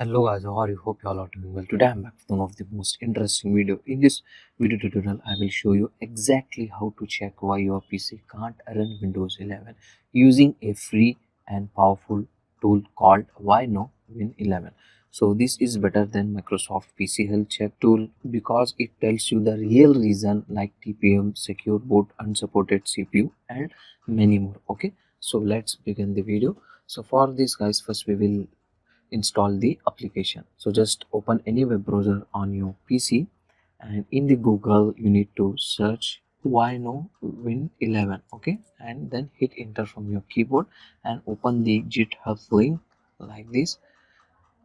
Hello guys, how are you? Hope you all are doing well. Today I'm back with one of the most interesting video. In this video tutorial, I will show you exactly how to check why your PC can't run Windows 11 using a free and powerful tool called WhyNotWin11. So this is better than Microsoft PC Health Check tool because it tells you the real reason like TPM, secure boot, unsupported CPU and many more. Okay, so let's begin the video. So for this guys, first we will install the application. So just open any web browser on your PC, and in the Google you need to search WhyNotWin11. Okay, and then hit enter from your keyboard and open the GitHub link like this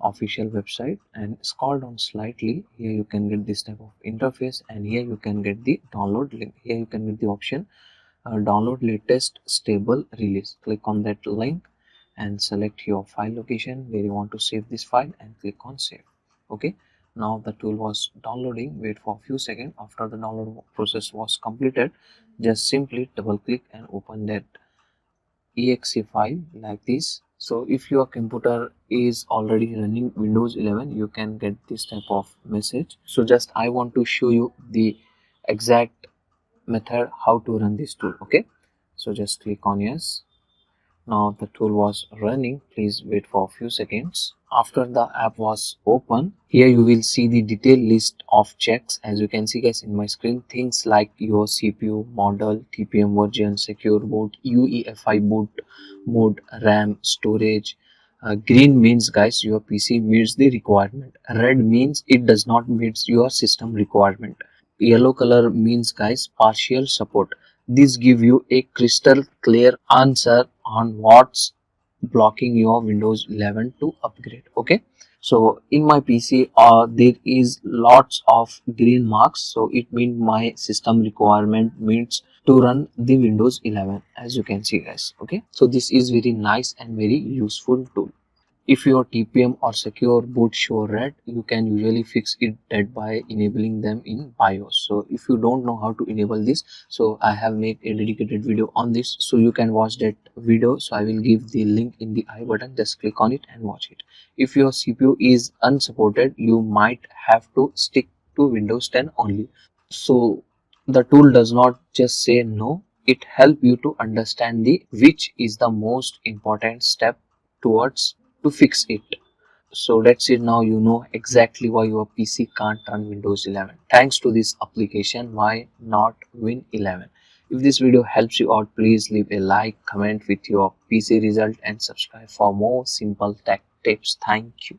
official website, and scroll down slightly. Here you can get this type of interface, and here you can get the download link. Here you can get the option download latest stable release. Click on that link and select your file location where you want to save this file and click on save. Okay, now the tool was downloading. Wait for a few seconds. After the download process was completed, just simply double click and open that exe file like this. So if your computer is already running Windows 11, you can get this type of message. So just I want to show you the exact method how to run this tool. Okay, so just click on yes. Now the tool was running. Please wait for a few seconds. After the app was open, here you will see the detailed list of checks. As you can see guys in my screen, things like your CPU model, TPM version, secure boot, UEFI boot mode, RAM, storage. Green means guys your PC meets the requirement. Red means it does not meet your system requirement. Yellow color means guys partial support. This give you a crystal clear answer on what's blocking your Windows 11 to upgrade. Okay, so in my PC there is lots of green marks, so it means my system requirement means to run the Windows 11, as you can see guys. Okay, so this is very nice and very useful tool. If your TPM or secure boot show red, you can usually fix it that by enabling them in BIOS. So if you don't know how to enable this, so I have made a dedicated video on this, so you can watch that video. So I will give the link in the I button. Just click on it and watch it. If your CPU is unsupported, you might have to stick to Windows 10 only. So the tool does not just say no, it helps you to understand the which is the most important step towards to fix it. So that's it. Now you know exactly why your PC can't run Windows 11 thanks to this application Why Not Win 11. If this video helps you out, please leave a like, comment with your PC result and subscribe for more simple tech tips. Thank you.